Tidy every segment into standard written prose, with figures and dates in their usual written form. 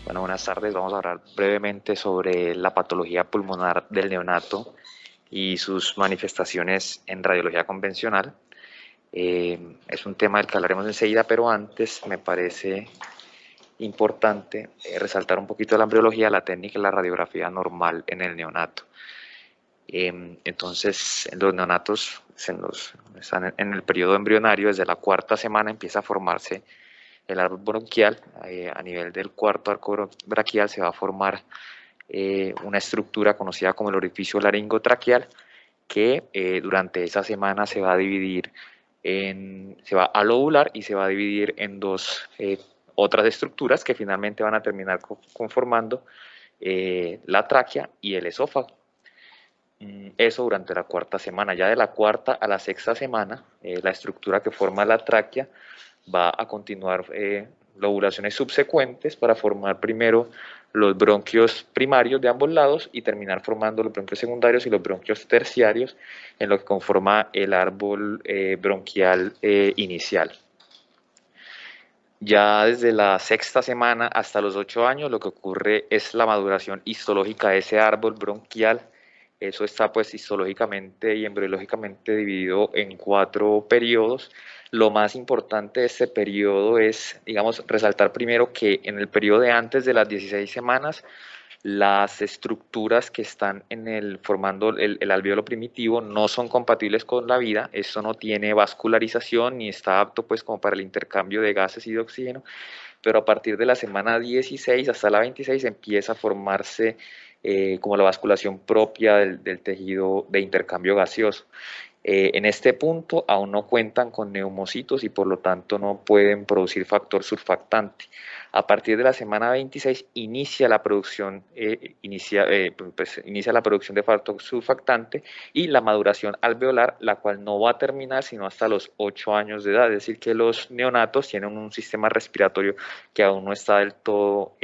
Bueno, buenas tardes. Vamos a hablar brevemente sobre la patología pulmonar del neonato y sus manifestaciones en radiología convencional. Es un tema del que hablaremos enseguida, pero antes me parece importante resaltar un poquito la embriología, la técnica y la radiografía normal en el neonato. Entonces, los neonatos están en el periodo embrionario. Desde la cuarta semana empieza a formarse el árbol bronquial. A nivel del cuarto arco braquial se va a formar una estructura conocida como el orificio laringotraqueal, que durante esa semana se va a dividir se va a lobular y se va a dividir en dos otras estructuras que finalmente van a terminar conformando la tráquea y el esófago. Eso durante la cuarta semana. Ya de la cuarta a la sexta semana, la estructura que forma la tráquea va a continuar lobulaciones subsecuentes para formar primero los bronquios primarios de ambos lados y terminar formando los bronquios secundarios y los bronquios terciarios en lo que conforma el árbol bronquial inicial. Ya desde la sexta semana hasta los 8 años lo que ocurre es la maduración histológica de ese árbol bronquial. Eso está pues histológicamente y embriológicamente dividido en 4 periodos. Lo más importante de este periodo es, digamos, resaltar primero que en el periodo de antes de las 16 semanas, las estructuras que están formando el alvéolo primitivo no son compatibles con la vida. Esto no tiene vascularización ni está apto pues como para el intercambio de gases y de oxígeno, pero a partir de la semana 16 hasta la 26 empieza a formarse como la vasculación propia del tejido de intercambio gaseoso. En este punto aún no cuentan con neumocitos y por lo tanto no pueden producir factor surfactante. A partir de la semana 26 inicia la producción, inicia la producción de factor surfactante y la maduración alveolar, la cual no va a terminar sino hasta los 8 años de edad. Es decir, que los neonatos tienen un sistema respiratorio que aún no está del todo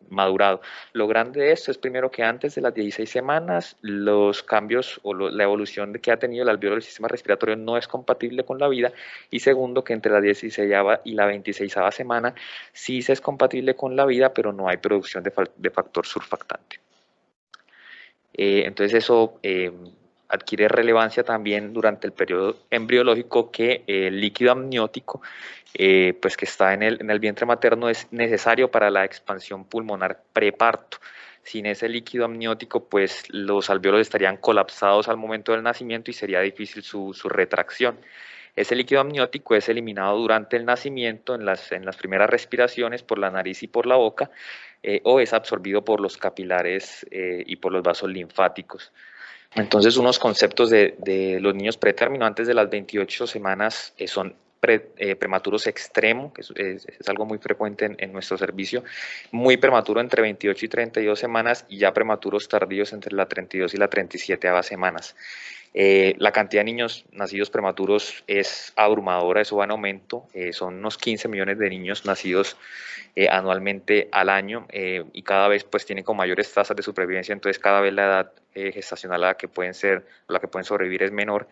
madurado. Lo grande de esto es primero que antes de las 16 semanas los cambios o la evolución que ha tenido el alvéolo del sistema respiratorio no es compatible con la vida, y segundo que entre la 16 y la 26 semana sí se es compatible con la vida, pero no hay producción de factor surfactante. Entonces eso adquiere relevancia también durante el periodo embriológico, que el líquido amniótico pues que está en el vientre materno es necesario para la expansión pulmonar preparto. Sin ese líquido amniótico, pues los alvéolos estarían colapsados al momento del nacimiento y sería difícil su retracción. Ese líquido amniótico es eliminado durante el nacimiento en las primeras respiraciones por la nariz y por la boca, o es absorbido por los capilares y por los vasos linfáticos. Entonces, unos conceptos de los niños pretérmino antes de las 28 semanas son prematuros extremo, que es algo muy frecuente en nuestro servicio, muy prematuro entre 28 y 32 semanas y ya prematuros tardíos entre la 32 y la 37 semanas. La cantidad de niños nacidos prematuros es abrumadora, eso va en aumento. Son unos 15 millones de niños nacidos anualmente al año, y cada vez pues tienen con mayores tasas de supervivencia. Entonces cada vez la edad gestacional a la que pueden sobrevivir es menor,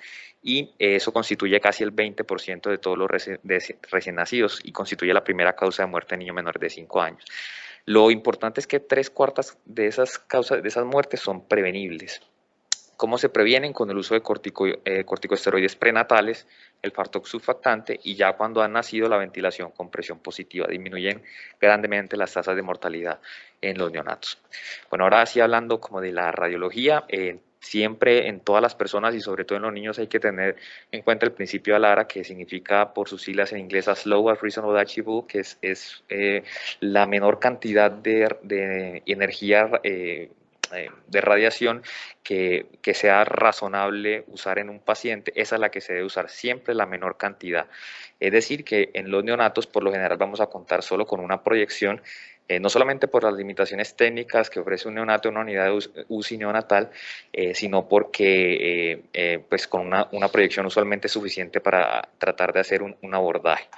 y eso constituye casi el 20% de todos los recién nacidos y constituye la primera causa de muerte en niños menores de 5 años. Lo importante es que 3/4 de esas muertes son prevenibles. ¿Cómo se previenen? Con el uso de corticosteroides prenatales, el factor surfactante, y ya cuando han nacido la ventilación con presión positiva. Disminuyen grandemente las tasas de mortalidad en los neonatos. Bueno, ahora sí, hablando como de la radiología, siempre en todas las personas y sobre todo en los niños hay que tener en cuenta el principio de ALARA, que significa por sus siglas en inglés as low as reasonably achievable, que es la menor cantidad de energía de radiación que sea razonable usar en un paciente. Esa es la que se debe usar siempre, la menor cantidad. Es decir, que en los neonatos por lo general vamos a contar solo con una proyección, no solamente por las limitaciones técnicas que ofrece un neonato en una unidad de UCI neonatal, sino porque pues con una proyección usualmente es suficiente para tratar de hacer un abordaje.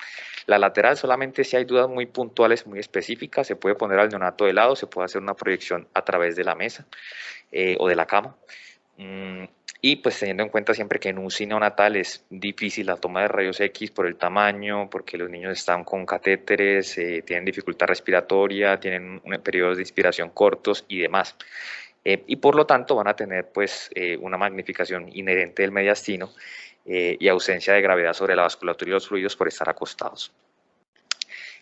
La lateral solamente si hay dudas muy puntuales, muy específicas, se puede poner al neonato de lado, se puede hacer una proyección a través de la mesa o de la cama. Y pues teniendo en cuenta siempre que en UCI neonatal es difícil la toma de rayos X por el tamaño, porque los niños están con catéteres, tienen dificultad respiratoria, tienen periodos de inspiración cortos y demás. Y por lo tanto van a tener pues una magnificación inherente del mediastino y ausencia de gravedad sobre la vasculatura y los fluidos por estar acostados.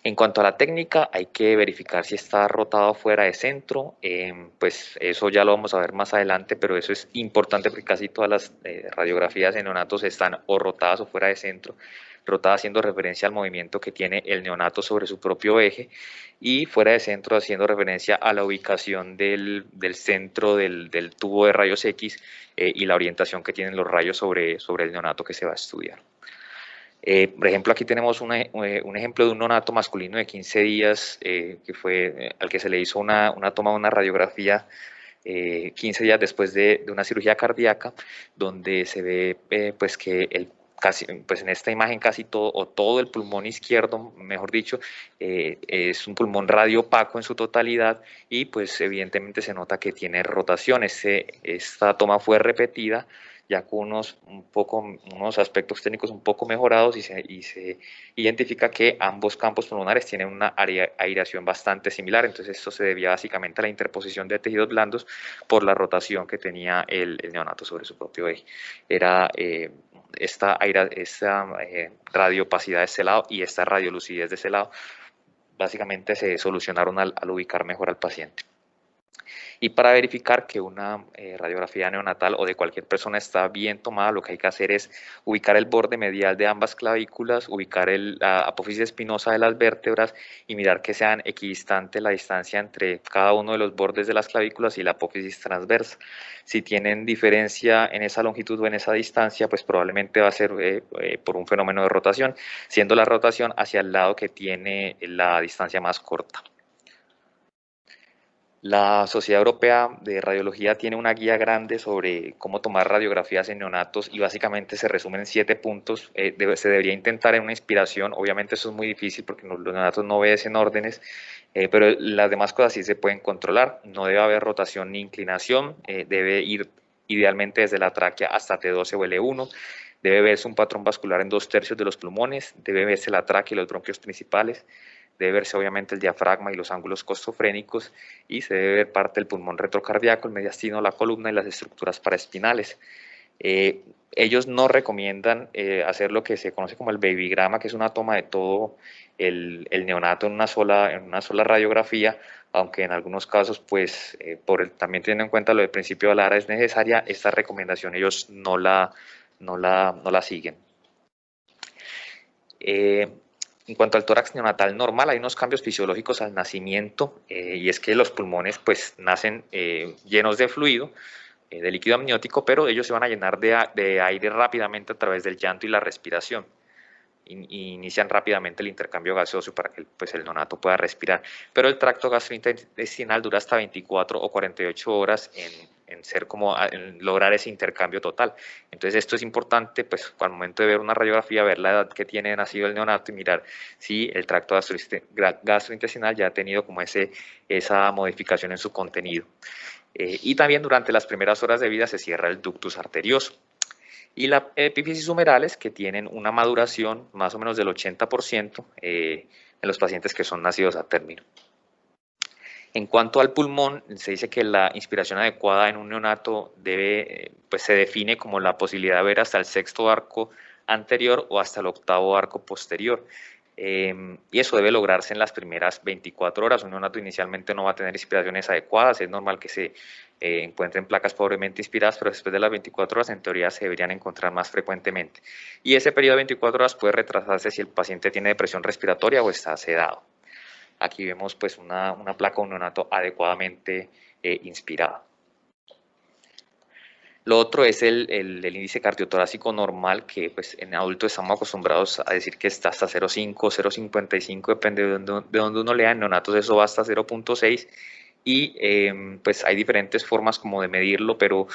En cuanto a la técnica, hay que verificar si está rotado fuera de centro, pues eso ya lo vamos a ver más adelante, pero eso es importante porque casi todas las radiografías en neonatos están o rotadas o fuera de centro, rotada haciendo referencia al movimiento que tiene el neonato sobre su propio eje y fuera de centro haciendo referencia a la ubicación del centro del tubo de rayos X y la orientación que tienen los rayos sobre el neonato que se va a estudiar. Por ejemplo, aquí tenemos un ejemplo de un neonato masculino de 15 días que fue al que se le hizo una toma de una radiografía 15 días después de una cirugía cardíaca, donde se ve pues que pues en esta imagen casi todo o todo el pulmón izquierdo, mejor dicho, es un pulmón radiopaco en su totalidad y pues evidentemente se nota que tiene rotación. Esta toma fue repetida ya con unos aspectos técnicos un poco mejorados y se identifica que ambos campos pulmonares tienen una aireación bastante similar, entonces esto se debía básicamente a la interposición de tejidos blandos por la rotación que tenía el neonato sobre su propio eje. Era esta radiopacidad de este lado y esta radiolucidez de ese lado, básicamente se solucionaron al ubicar mejor al paciente. Y para verificar que una radiografía neonatal o de cualquier persona está bien tomada, lo que hay que hacer es ubicar el borde medial de ambas clavículas, ubicar la apófisis espinosa de las vértebras y mirar que sean equidistantes la distancia entre cada uno de los bordes de las clavículas y la apófisis transversa. Si tienen diferencia en esa longitud o en esa distancia, pues probablemente va a ser por un fenómeno de rotación, siendo la rotación hacia el lado que tiene la distancia más corta. La Sociedad Europea de Radiología tiene una guía grande sobre cómo tomar radiografías en neonatos y básicamente se resumen en 7 puntos. Se debería intentar en una inspiración, obviamente eso es muy difícil porque los neonatos no obedecen órdenes, pero las demás cosas sí se pueden controlar. No debe haber rotación ni inclinación, debe ir idealmente desde la tráquea hasta T12 o L1. Debe verse un patrón vascular en 2/3 de los pulmones, debe verse la tráquea y los bronquios principales, debe verse obviamente el diafragma y los ángulos costofrénicos y se debe ver parte del pulmón retrocardíaco, el mediastino, la columna y las estructuras paraespinales. Ellos no recomiendan hacer lo que se conoce como el babygrama, que es una toma de todo el neonato en una sola radiografía, aunque en algunos casos, pues, también teniendo en cuenta lo del principio de Lara es necesaria, esta recomendación ellos no la siguen. En cuanto al tórax neonatal normal, hay unos cambios fisiológicos al nacimiento y es que los pulmones pues nacen llenos de fluido, de líquido amniótico, pero ellos se van a llenar de aire rápidamente a través del llanto y la respiración. Inician rápidamente el intercambio gaseoso para que pues, el neonato pueda respirar. Pero el tracto gastrointestinal dura hasta 24 o 48 horas en lograr ese intercambio total. Entonces esto es importante, pues al momento de ver una radiografía, ver la edad que tiene nacido el neonato y mirar si el tracto gastrointestinal ya ha tenido como esa modificación en su contenido. Y también durante las primeras horas de vida se cierra el ductus arterioso. Y las epífisis humerales que tienen una maduración más o menos del 80% en los pacientes que son nacidos a término. En cuanto al pulmón, se dice que la inspiración adecuada en un neonato pues se define como la posibilidad de ver hasta el 6º arco anterior o hasta el 8º arco posterior. Y eso debe lograrse en las primeras 24 horas. Un neonato inicialmente no va a tener inspiraciones adecuadas, es normal que se encuentren placas pobremente inspiradas, pero después de las 24 horas en teoría se deberían encontrar más frecuentemente. Y ese periodo de 24 horas puede retrasarse si el paciente tiene depresión respiratoria o está sedado. Aquí vemos pues una placa, un neonato adecuadamente inspirado. Lo otro es el índice cardiotorácico normal, que pues en adultos estamos acostumbrados a decir que está hasta 0,5, 0,55, depende de donde uno lea. En neonatos eso va hasta 0,6 y pues hay diferentes formas como de medirlo, pero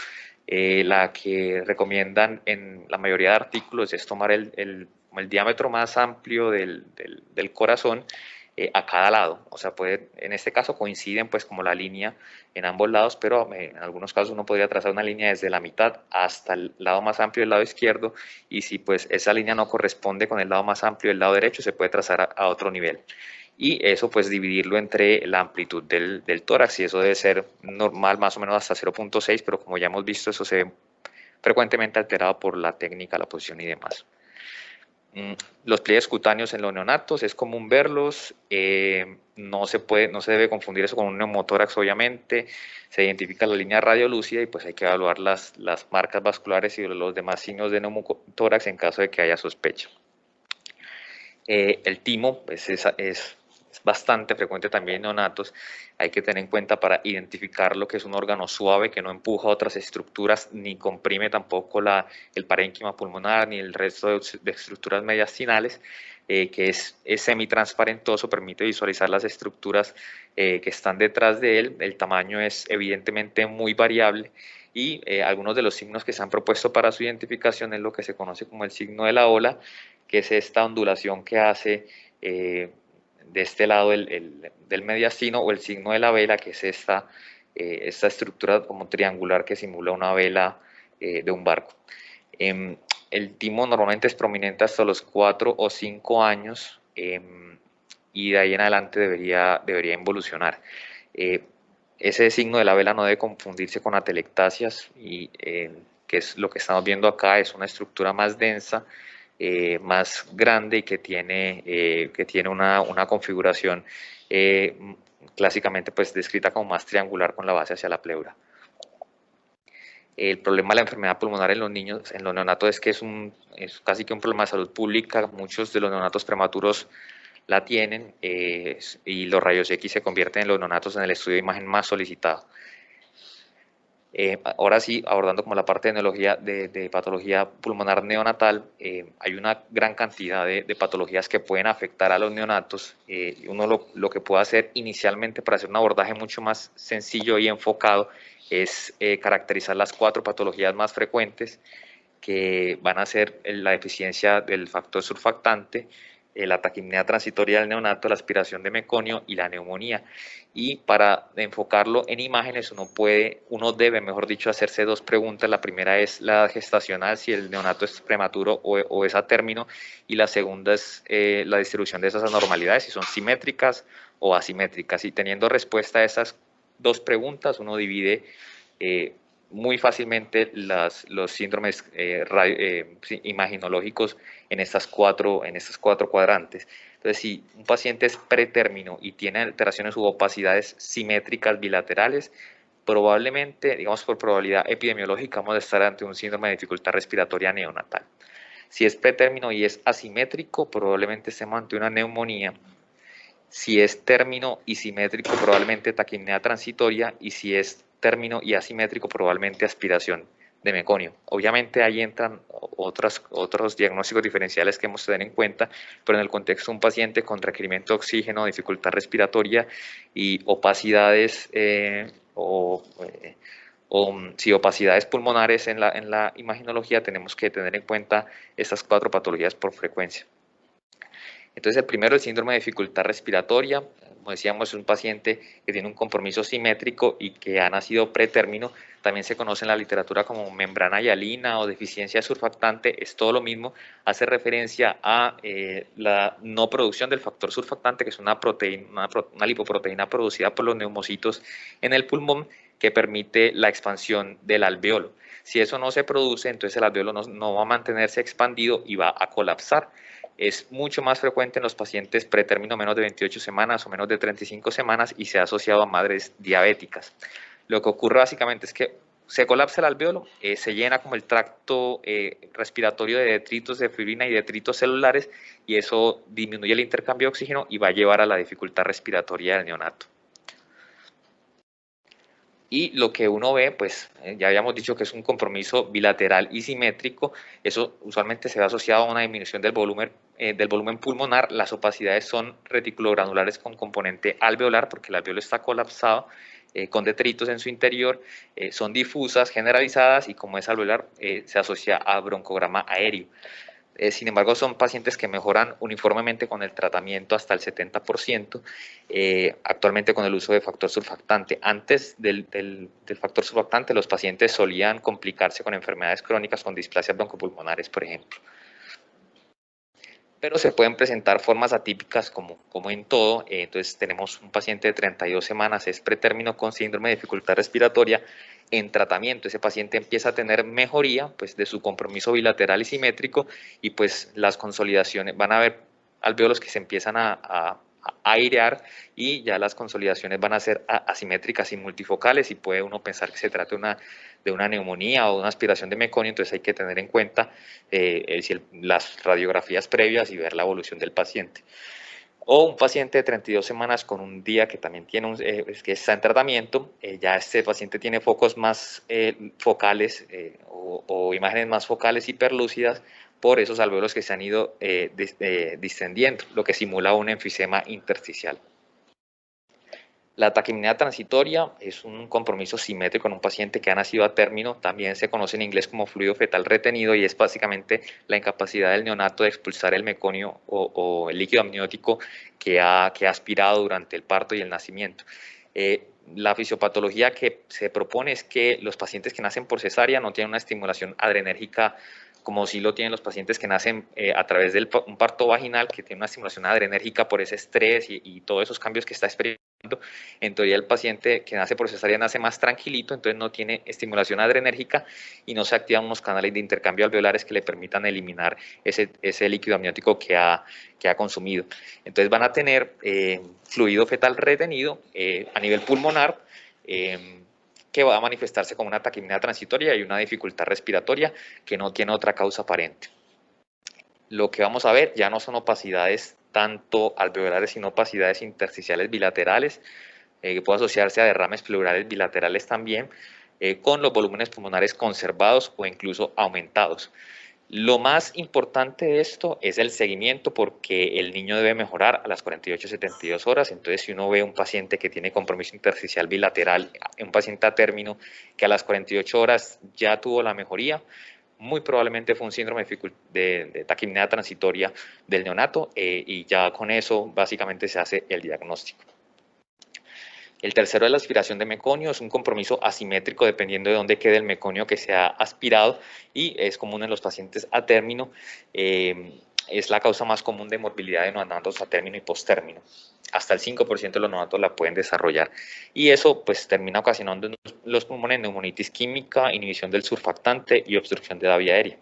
la que recomiendan en la mayoría de artículos es tomar el diámetro más amplio del corazón a cada lado. O sea, en este caso coinciden pues como la línea en ambos lados, pero en algunos casos uno podría trazar una línea desde la mitad hasta el lado más amplio del lado izquierdo, y si pues esa línea no corresponde con el lado más amplio del lado derecho, se puede trazar a otro nivel. Y eso pues dividirlo entre la amplitud del tórax, y eso debe ser normal más o menos hasta 0.6, pero como ya hemos visto, eso se ve frecuentemente alterado por la técnica, la posición y demás. Los pliegues cutáneos en los neonatos es común verlos, no se debe confundir eso con un neumotórax, obviamente. Se identifica la línea radiolúcida y pues hay que evaluar las marcas vasculares y los demás signos de neumotórax en caso de que haya sospecha. El timo pues es bastante frecuente también en neonatos. Hay que tener en cuenta para identificar lo que es un órgano suave que no empuja otras estructuras ni comprime tampoco el parénquima pulmonar ni el resto de estructuras mediastinales, que es semitransparentoso, permite visualizar las estructuras que están detrás de él. El tamaño es evidentemente muy variable, y algunos de los signos que se han propuesto para su identificación es lo que se conoce como el signo de la ola, que es esta ondulación que hace de este lado del mediastino, o el signo de la vela, que es esta estructura como triangular que simula una vela de un barco. El timo normalmente es prominente hasta los 4 o 5 años, y de ahí en adelante debería involucionar. Ese signo de la vela no debe confundirse con atelectasias, y que es lo que estamos viendo acá, es una estructura más densa, más grande, y que tiene una configuración clásicamente pues descrita como más triangular, con la base hacia la pleura. El problema de la enfermedad pulmonar en los niños, en los neonatos, es que es casi que un problema de salud pública. Muchos de los neonatos prematuros la tienen, y los rayos X se convierten en los neonatos en el estudio de imagen más solicitado. Ahora sí, abordando como la parte de patología pulmonar neonatal, hay una gran cantidad de patologías que pueden afectar a los neonatos. Uno lo que puede hacer inicialmente para hacer un abordaje mucho más sencillo y enfocado es caracterizar las 4 patologías más frecuentes, que van a ser la deficiencia del factor surfactante, la taquipnea transitoria del neonato, la aspiración de meconio y la neumonía. Y para enfocarlo en imágenes, uno debe, mejor dicho, hacerse 2 preguntas. La primera es la gestacional, si el neonato es prematuro o es a término, y la segunda es la distribución de esas anormalidades, si son simétricas o asimétricas. Y teniendo respuesta a esas 2 preguntas, uno divide muy fácilmente los síndromes imaginológicos en estas cuatro cuadrantes. Entonces, si un paciente es pretérmino y tiene alteraciones u opacidades simétricas bilaterales, probablemente, digamos por probabilidad epidemiológica, vamos a estar ante un síndrome de dificultad respiratoria neonatal. Si es pretérmino y es asimétrico, probablemente estemos ante una neumonía. Si es término y simétrico, probablemente taquipnea transitoria, y si es término y asimétrico, probablemente aspiración de meconio. Obviamente ahí entran otros diagnósticos diferenciales que hemos de tener en cuenta, pero en el contexto de un paciente con requerimiento de oxígeno, dificultad respiratoria y opacidades opacidades pulmonares en la imaginología, tenemos que tener en cuenta estas 4 patologías por frecuencia. Entonces, el primero, el síndrome de dificultad respiratoria. Como decíamos, es un paciente que tiene un compromiso simétrico y que ha nacido pretérmino. También se conoce en la literatura como membrana hialina o deficiencia surfactante. Es todo lo mismo. Hace referencia a la no producción del factor surfactante, que es una lipoproteína producida por los neumocitos en el pulmón, que permite la expansión del alveolo. Si eso no se produce, entonces el alveolo no va a mantenerse expandido y va a colapsar. Es mucho más frecuente en los pacientes pretérmino menos de 28 semanas o menos de 35 semanas, y se ha asociado a madres diabéticas. Lo que ocurre básicamente es que se colapsa el alveolo, se llena como el tracto respiratorio de detritos de fibrina y detritos celulares, y eso disminuye el intercambio de oxígeno y va a llevar a la dificultad respiratoria del neonato. Y lo que uno ve, pues ya habíamos dicho que es un compromiso bilateral y simétrico. Eso usualmente se ve asociado a una disminución del volumen pulmonar. Las opacidades son reticulogranulares con componente alveolar, porque el alveolo está colapsado, con detritos en su interior. Son difusas, generalizadas, y como es alveolar, se asocia a broncograma aéreo. Sin embargo, son pacientes que mejoran uniformemente con el tratamiento hasta el 70%, actualmente con el uso de factor surfactante. Antes del factor surfactante, los pacientes solían complicarse con enfermedades crónicas, con displasias broncopulmonares, por ejemplo. Pero se pueden presentar formas atípicas como en todo. Entonces tenemos un paciente de 32 semanas, es pretérmino con síndrome de dificultad respiratoria en tratamiento. Ese paciente empieza a tener mejoría pues, de su compromiso bilateral y simétrico, y pues las consolidaciones, van a haber alvéolos que se empiezan a airear, y ya las consolidaciones van a ser asimétricas y multifocales, y puede uno pensar que se trata de una neumonía o una aspiración de meconio. Entonces hay que tener en cuenta las radiografías previas y ver la evolución del paciente. O un paciente de 32 semanas con un día que también tiene que está en tratamiento, ya este paciente tiene focos más focales o imágenes más focales hiperlúcidas por esos alvéolos que se han ido distendiendo, lo que simula un enfisema intersticial. La taquimia transitoria es un compromiso simétrico en un paciente que ha nacido a término, también se conoce en inglés como fluido fetal retenido, y es básicamente la incapacidad del neonato de expulsar el meconio o el líquido amniótico que ha aspirado durante el parto y el nacimiento. La fisiopatología que se propone es que los pacientes que nacen por cesárea no tienen una estimulación adrenérgica como si lo tienen los pacientes que nacen a través de un parto vaginal, que tiene una estimulación adrenérgica por ese estrés y todos esos cambios que está experimentando. En teoría, el paciente que nace por cesárea nace más tranquilito, entonces no tiene estimulación adrenérgica y no se activan unos canales de intercambio alveolares que le permitan eliminar ese líquido amniótico que ha consumido. Entonces van a tener fluido fetal retenido a nivel pulmonar, que va a manifestarse como una taquimia transitoria y una dificultad respiratoria que no tiene otra causa aparente. Lo que vamos a ver ya no son opacidades tanto alveolares, sino opacidades intersticiales bilaterales, que puede asociarse a derrames pleurales bilaterales también, con los volúmenes pulmonares conservados o incluso aumentados. Lo más importante de esto es el seguimiento, porque el niño debe mejorar a las 48-72 horas. Entonces, si uno ve un paciente que tiene compromiso intersticial bilateral, un paciente a término que a las 48 horas ya tuvo la mejoría, muy probablemente fue un síndrome de taquimia transitoria del neonato, y ya con eso básicamente se hace el diagnóstico. El tercero es la aspiración de meconio, es un compromiso asimétrico dependiendo de dónde quede el meconio que se ha aspirado, y es común en los pacientes a término. Es la causa más común de morbilidad de neonatos a término y posttérmino. Hasta el 5% de los neonatos la pueden desarrollar, y eso pues termina ocasionando en los pulmones neumonitis química, inhibición del surfactante y obstrucción de la vía aérea.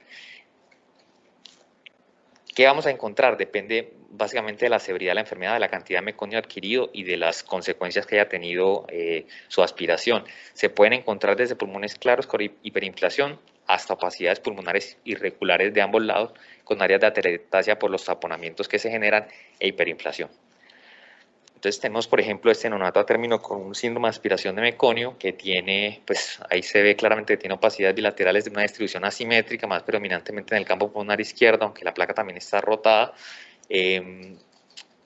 ¿Qué vamos a encontrar? Depende básicamente de la severidad de la enfermedad, de la cantidad de meconio adquirido y de las consecuencias que haya tenido su aspiración. Se pueden encontrar desde pulmones claros con hiperinflación hasta opacidades pulmonares irregulares de ambos lados, con áreas de atelectasia por los taponamientos que se generan e hiperinflación. Entonces tenemos, por ejemplo, este neonato a término con un síndrome de aspiración de meconio que tiene, pues ahí se ve claramente que tiene opacidades bilaterales de una distribución asimétrica, más predominantemente en el campo pulmonar izquierdo, aunque la placa también está rotada.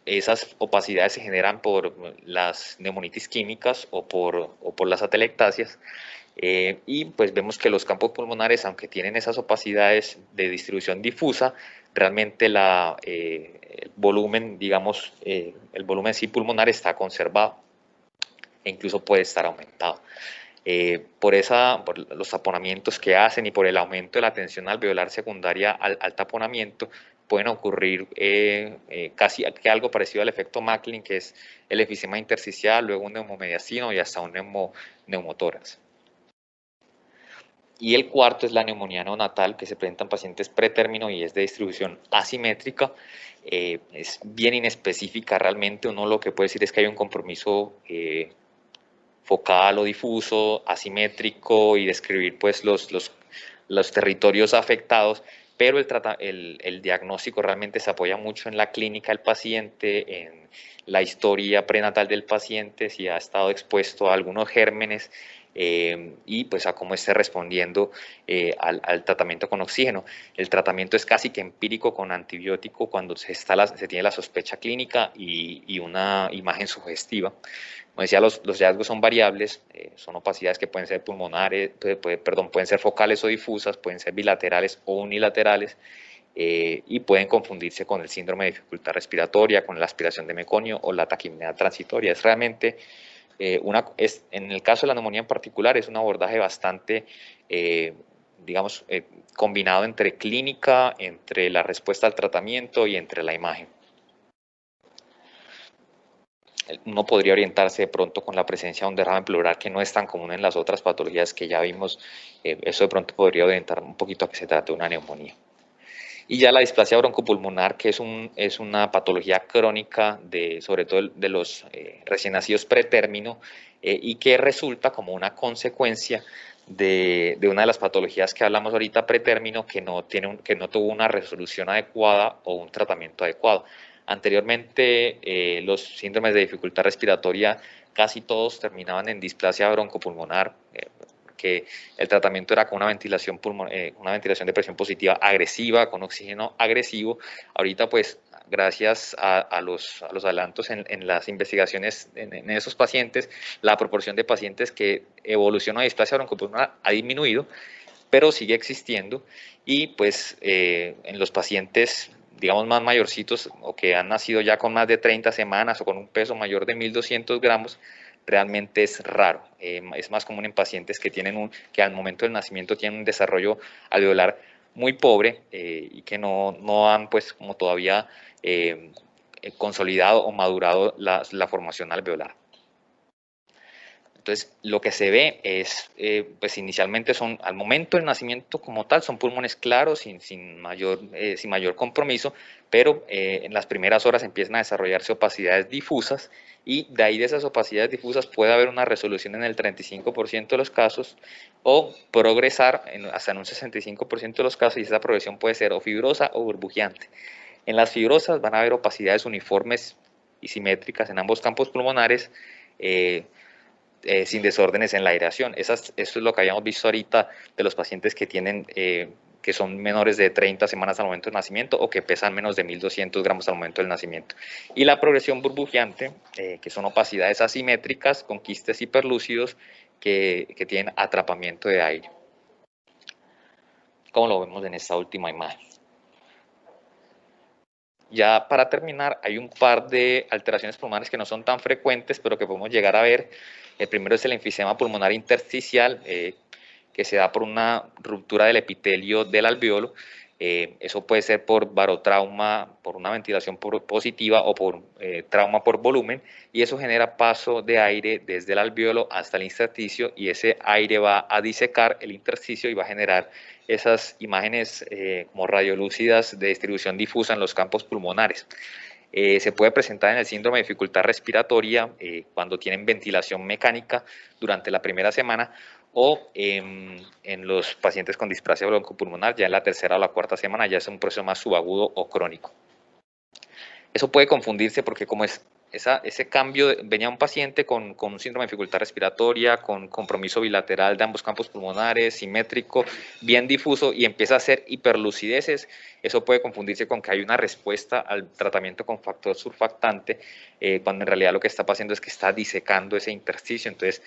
Esas opacidades se generan por las neumonitis químicas o por las atelectasias. Y pues vemos que los campos pulmonares, aunque tienen esas opacidades de distribución difusa, realmente el volumen, digamos, el volumen sí pulmonar está conservado e incluso puede estar aumentado. Por los taponamientos que hacen y por el aumento de la tensión alveolar secundaria al taponamiento, pueden ocurrir casi que algo parecido al efecto Macklin, que es el efisema intersticial, luego un neumomediastino y hasta un neumotórax. Y el cuarto es la neumonía neonatal, que se presenta en pacientes pretérmino y es de distribución asimétrica. Es bien inespecífica realmente. Uno lo que puede decir es que hay un compromiso focal o difuso, asimétrico, y describir pues los territorios afectados, pero el diagnóstico realmente se apoya mucho en la clínica del paciente, en la historia prenatal del paciente, si ha estado expuesto a algunos gérmenes, y pues a cómo esté respondiendo al tratamiento con oxígeno. El tratamiento es casi que empírico con antibiótico cuando se tiene la sospecha clínica y una imagen sugestiva. Como decía, los hallazgos son variables, son opacidades que pueden ser pulmonares, pueden ser focales o difusas, pueden ser bilaterales o unilaterales, y pueden confundirse con el síndrome de dificultad respiratoria, con la aspiración de meconio o la taquipnea transitoria. Es realmente en el caso de la neumonía en particular, es un abordaje bastante, digamos, combinado entre clínica, entre la respuesta al tratamiento y entre la imagen. Uno podría orientarse de pronto con la presencia de un derrame pleural que no es tan común en las otras patologías que ya vimos. Eso de pronto podría orientar un poquito a que se trate de una neumonía. Y ya la displasia broncopulmonar, que es una patología crónica, sobre todo de los recién nacidos pretérmino, y que resulta como una consecuencia de una de las patologías que hablamos ahorita, pretérmino, que no tuvo una resolución adecuada o un tratamiento adecuado. Anteriormente, los síndromes de dificultad respiratoria casi todos terminaban en displasia broncopulmonar, que el tratamiento era con una ventilación de presión positiva agresiva, con oxígeno agresivo. Ahorita, pues, gracias a los adelantos en las investigaciones en esos pacientes, la proporción de pacientes que evolucionan a displasia broncopulmonar ha disminuido, pero sigue existiendo, y pues en los pacientes, digamos, más mayorcitos o que han nacido ya con más de 30 semanas o con un peso mayor de 1.200 gramos, realmente es raro. Es más común en pacientes que al momento del nacimiento tienen un desarrollo alveolar muy pobre y que no han, pues, como todavía consolidado o madurado la formación alveolar. Entonces, lo que se ve es, pues inicialmente al momento del nacimiento como tal, son pulmones claros, sin mayor compromiso, pero en las primeras horas empiezan a desarrollarse opacidades difusas, y de ahí, de esas opacidades difusas, puede haber una resolución en el 35% de los casos, o progresar hasta en un 65% de los casos, y esa progresión puede ser o fibrosa o burbujeante. En las fibrosas van a haber opacidades uniformes y simétricas en ambos campos pulmonares, sin desórdenes en la aireación. Eso es lo que habíamos visto ahorita de los pacientes que son menores de 30 semanas al momento del nacimiento o que pesan menos de 1.200 gramos al momento del nacimiento. Y la progresión burbujeante, que son opacidades asimétricas con quistes hiperlúcidos que tienen atrapamiento de aire, como lo vemos en esta última imagen. Ya para terminar, hay un par de alteraciones pulmonares que no son tan frecuentes, pero que podemos llegar a ver. El primero es el enfisema pulmonar intersticial, que se da por una ruptura del epitelio del alveolo. Eso puede ser por barotrauma, por una ventilación positiva o por trauma por volumen, y eso genera paso de aire desde el alveolo hasta el intersticio, y ese aire va a disecar el intersticio y va a generar esas imágenes como radiolúcidas de distribución difusa en los campos pulmonares. Se puede presentar en el síndrome de dificultad respiratoria cuando tienen ventilación mecánica durante la primera semana, o en los pacientes con displasia broncopulmonar ya en la tercera o la cuarta semana. Ya es un proceso más subagudo o crónico. Eso puede confundirse porque como ese cambio, venía un paciente con un síndrome de dificultad respiratoria, con compromiso bilateral de ambos campos pulmonares, simétrico, bien difuso, y empieza a hacer hiperlucideces. Eso puede confundirse con que hay una respuesta al tratamiento con factor surfactante, cuando en realidad lo que está pasando es que está disecando ese intersticio. Entonces,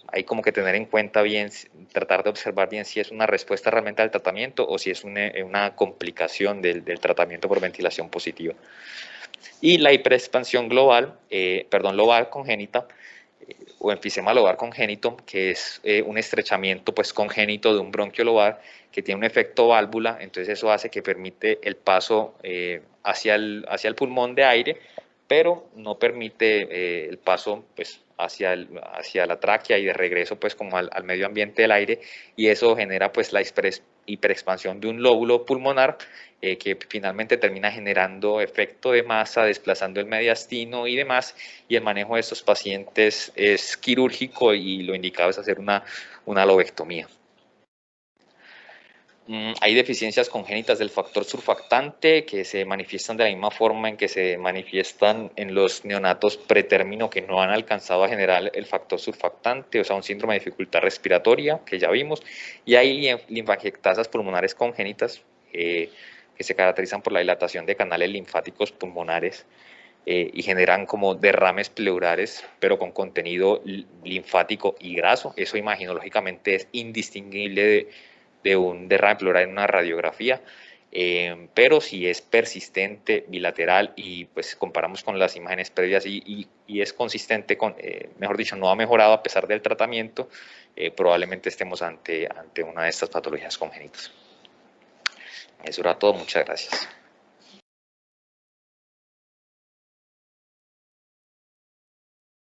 hay como que tener en cuenta bien, tratar de observar bien si es una respuesta realmente al tratamiento o si es una complicación del tratamiento por ventilación positiva. Y la hiperexpansión lobar congénita, o enfisema lobar congénito, que es un estrechamiento, pues, congénito de un bronquio lobar que tiene un efecto válvula. Entonces eso hace que permite el paso hacia el pulmón de aire, pero no permite el paso, pues, hacia la tráquea y de regreso, pues, como al medio ambiente del aire, y eso genera, pues, la hiperexpansión de un lóbulo pulmonar, que finalmente termina generando efecto de masa, desplazando el mediastino y demás. Y el manejo de estos pacientes es quirúrgico, y lo indicado es hacer una lobectomía. Hay deficiencias congénitas del factor surfactante que se manifiestan de la misma forma en que se manifiestan en los neonatos pretérmino que no han alcanzado a generar el factor surfactante, o sea, un síndrome de dificultad respiratoria que ya vimos. Y hay linfangiectasias pulmonares congénitas que se caracterizan por la dilatación de canales linfáticos pulmonares y generan como derrames pleurales, pero con contenido linfático y graso. Eso imaginológicamente es indistinguible de un derrame pleural en una radiografía. pero si es persistente, bilateral y pues comparamos con las imágenes previas y es consistente con, mejor dicho, no ha mejorado a pesar del tratamiento, probablemente estemos ante una de estas patologías congénitas. Eso era todo, muchas gracias.